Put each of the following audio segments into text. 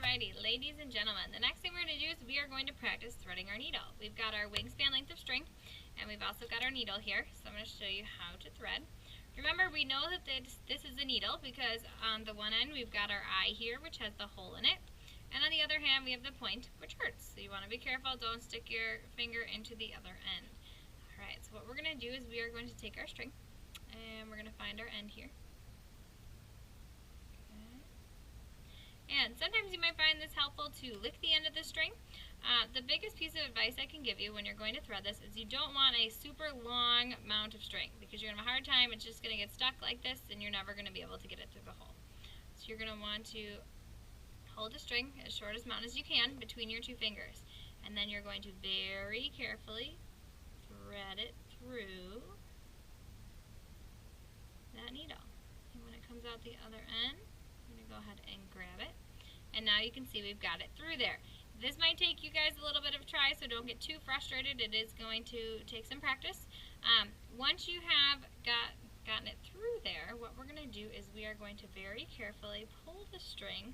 Alrighty, ladies and gentlemen, the next thing we're going to do is we are going to practice threading our needle. We've got our wingspan length of string, and we've also got our needle here, so I'm going to show you how to thread. Remember, we know that this is a needle because on the one end we've got our eye here, which has the hole in it, and on the other hand we have the point, which hurts. So you want to be careful, don't stick your finger into the other end. Alright, so what we're going to do is we are going to take our string, and we're going to find our end here. And sometimes you might find this helpful to lick the end of the string. The biggest piece of advice I can give you when you're going to thread this is you don't want a super long amount of string because you're going to have a hard time. It's just going to get stuck like this and you're never going to be able to get it through the hole. So you're going to want to hold the string as short amount as you can between your two fingers. And then you're going to very carefully thread it through that needle. And when it comes out the other end, I'm going to go ahead and grab it. And now you can see we've got it through there. This might take you guys a little bit of a try, so don't get too frustrated. It is going to take some practice. Once you have gotten it through there, what we're going to do is we are going to very carefully pull the string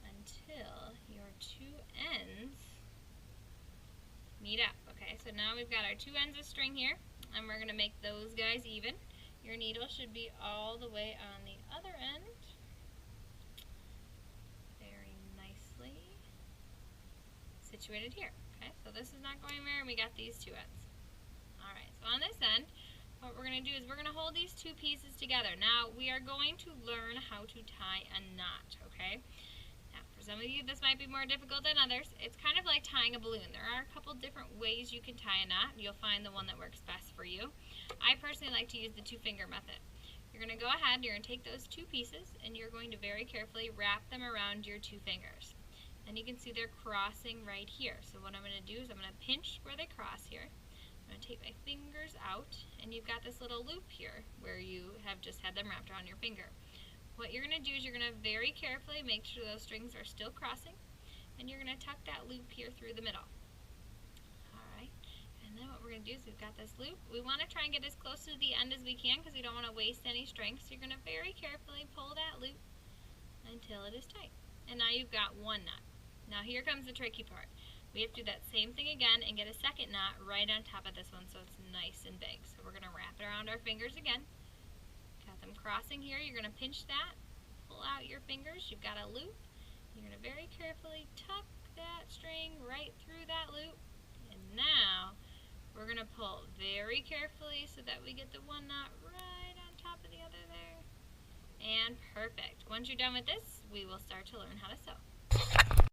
until your two ends meet up. Okay, so now we've got our two ends of string here, and we're going to make those guys even. Your needle should be all the way on the other end. Situated here. Okay, so this is not going there, and we got these two ends. Alright, so on this end, what we're going to do is we're going to hold these two pieces together. Now, we are going to learn how to tie a knot, okay? Now, for some of you, this might be more difficult than others. It's kind of like tying a balloon. There are a couple different ways you can tie a knot. You'll find the one that works best for you. I personally like to use the two-finger method. You're going to go ahead, you're going to take those two pieces, and you're going to very carefully wrap them around your two fingers. And you can see they're crossing right here. So what I'm going to do is I'm going to pinch where they cross here. I'm going to take my fingers out, and you've got this little loop here where you have just had them wrapped around your finger. What you're going to do is you're going to very carefully make sure those strings are still crossing, and you're going to tuck that loop here through the middle. Alright, and then what we're going to do is we've got this loop. We want to try and get as close to the end as we can because we don't want to waste any strings. So you're going to very carefully pull that loop until it is tight. And now you've got one knot. Now here comes the tricky part. We have to do that same thing again and get a second knot right on top of this one so it's nice and big. So we're going to wrap it around our fingers again. Got them crossing here. You're going to pinch that, pull out your fingers. You've got a loop. You're going to very carefully tuck that string right through that loop. And now we're going to pull very carefully so that we get the one knot right on top of the other there. And perfect. Once you're done with this, we will start to learn how to sew.